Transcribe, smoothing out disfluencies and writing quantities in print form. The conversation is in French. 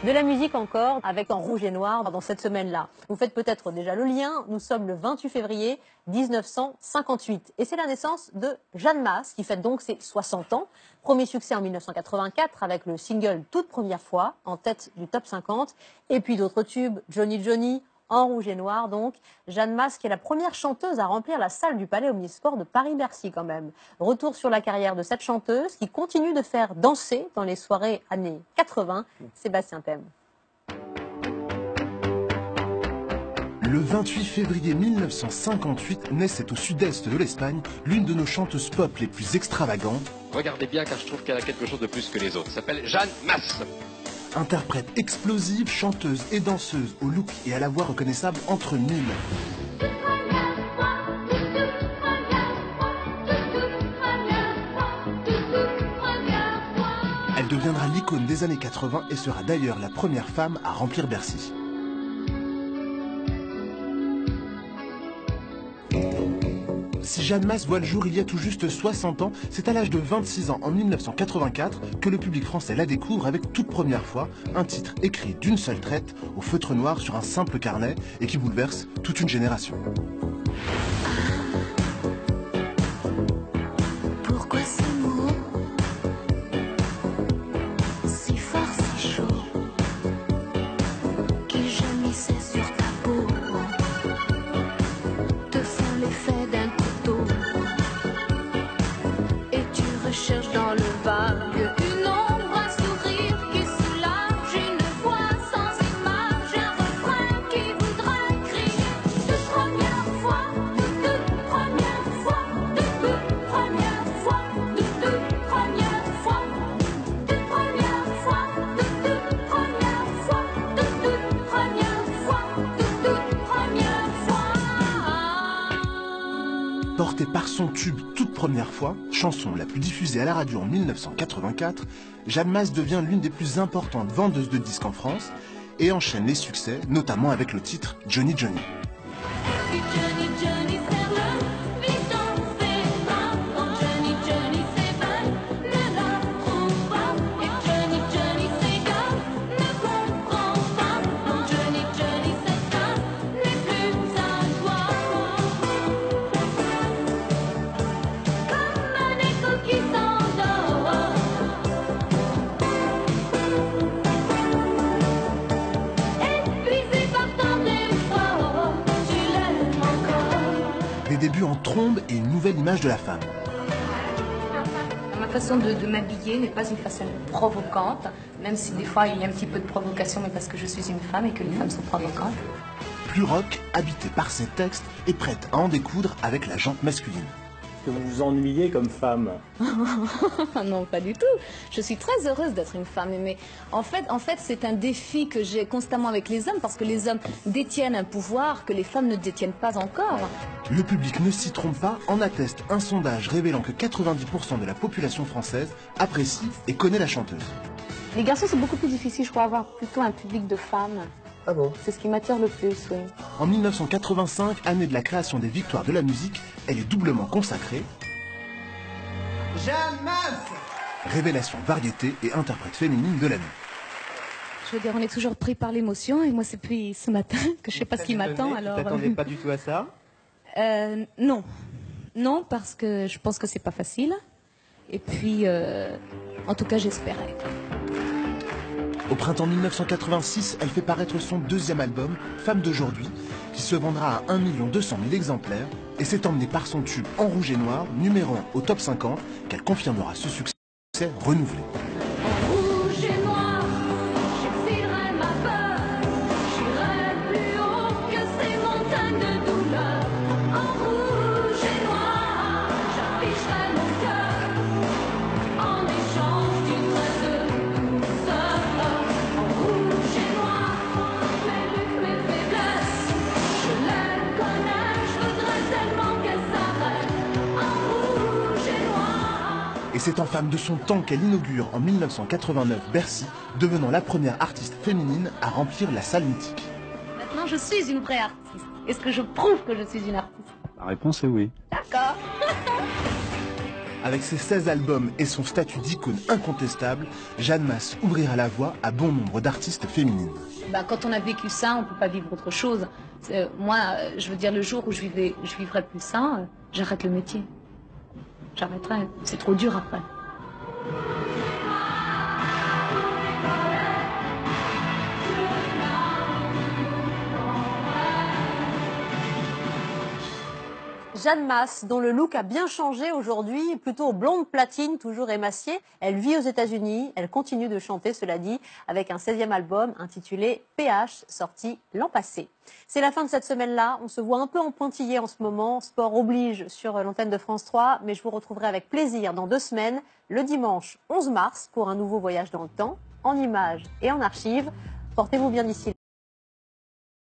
De la musique encore, avec En rouge et noir dans cette semaine-là. Vous faites peut-être déjà le lien, nous sommes le 28 février 1958. Et c'est la naissance de Jeanne Mas, qui fête donc ses 60 ans. Premier succès en 1984 avec le single Toute première fois, en tête du top 50. Et puis d'autres tubes, Johnny Johnny, En rouge et noir donc. Jeanne Mas qui est la première chanteuse à remplir la salle du Palais Omnisport de Paris-Bercy quand même. Retour sur la carrière de cette chanteuse qui continue de faire danser dans les soirées années 80. Sébastien Thème. Le 28 février 1958 naissait au sud-est de l'Espagne l'une de nos chanteuses pop les plus extravagantes. Regardez bien car je trouve qu'elle a quelque chose de plus que les autres. Elle s'appelle Jeanne Mas. Interprète explosive, chanteuse et danseuse au look et à la voix reconnaissable entre mille. Elle deviendra l'icône des années 80 et sera d'ailleurs la première femme à remplir Bercy. Si Jeanne Mas voit le jour il y a tout juste 60 ans, c'est à l'âge de 26 ans en 1984 que le public français la découvre avec toute première fois un titre écrit d'une seule traite au feutre noir sur un simple carnet et qui bouleverse toute une génération. Pourquoi ces mots si fort, si chaud qui gémissaient sur ta peau te font l'effet d'un couteau et tu recherches dans le vague une ombre, un sourire qui soulage, une voix sans image, un refrain qui voudra crier toute première fois, toute première fois, toute première fois, toute première fois, toute première fois, toute première fois, toute première fois, toute première fois. Portée par son tube Toute première fois, chanson la plus diffusée à la radio en 1984, Jeanne Mas devient l'une des plus importantes vendeuses de disques en France et enchaîne les succès, notamment avec le titre Johnny Johnny. Et Johnny Johnny serre-le, vite dans ses bras. Oh Johnny Johnny s'évade, ne la trouve pas. Et Johnny Johnny s'égare, ne comprend pas. Oh Johnny Johnny cette phrase n'est plus à toi. Comme un écho qui s'endort, épuisé par tant d'efforts, tu l'aimes encore. Des débuts en trombe et une nouvelle image de la femme. Ma façon de m'habiller n'est pas une façon provocante, même si des fois il y a un petit peu de provocation, mais parce que je suis une femme et que les femmes sont provocantes. Plus rock, habitée par ses textes et prête à en découdre avec la jante masculine. Que vous vous ennuyez comme femme. Non, pas du tout. Je suis très heureuse d'être une femme, mais en fait c'est un défi que j'ai constamment avec les hommes, parce que les hommes détiennent un pouvoir que les femmes ne détiennent pas encore. Le public ne s'y trompe pas, en atteste un sondage révélant que 90% de la population française apprécie et connaît la chanteuse. Les garçons, c'est beaucoup plus difficile, je crois, avoir plutôt un public de femmes. Ah bon? C'est ce qui m'attire le plus, oui. En 1985, année de la création des Victoires de la musique, elle est doublement consacrée. Jeanne Mas! Révélation variété et interprète féminine de l'année. Je veux dire, on est toujours pris par l'émotion, et moi c'est depuis ce matin que je sais pas ce qui m'attend, alors... Tu t'attendais pas du tout à ça? Non. Non, parce que je pense que c'est pas facile. Et puis, en tout cas, j'espérais. Au printemps 1986, elle fait paraître son deuxième album, Femme d'aujourd'hui, qui se vendra à 1 200 000 exemplaires, et c'est emmenée par son tube En rouge et noir, numéro 1 au top 50, qu'elle confirmera ce succès renouvelé. En rouge et noir, j'exilerai ma peur, j'irai plus haut que ces montagnes de douleur. En rouge et noir, j'afficherai mon cœur, en échange d'une trace de douceur. En rouge et noir, mes luttes, mes faiblesses, je les connais, je voudrais tellement qu'elles s'arrêtent. En rouge et noir. Et c'est en femme de son temps qu'elle inaugure en 1989 Bercy, devenant la première artiste féminine à remplir la salle mythique. Maintenant, je suis une vraie artiste. Est-ce que je prouve que je suis une artiste? La réponse est oui. D'accord. Avec ses 16 albums et son statut d'icône incontestable, Jeanne Mas ouvrira la voie à bon nombre d'artistes féminines. Quand on a vécu ça, on ne peut pas vivre autre chose. Moi, je veux dire, le jour où je vivrai plus ça, j'arrête le métier. J'arrêterai. C'est trop dur après. Jeanne Mas, dont le look a bien changé aujourd'hui, plutôt blonde platine, toujours émaciée. Elle vit aux États-Unis, elle continue de chanter, cela dit, avec un 16e album intitulé PH, sorti l'an passé. C'est la fin de cette semaine-là, on se voit un peu en pointillé en ce moment, sport oblige sur l'antenne de France 3, mais je vous retrouverai avec plaisir dans 2 semaines, le dimanche 11 mars, pour un nouveau voyage dans le temps, en images et en archives. Portez-vous bien d'ici là.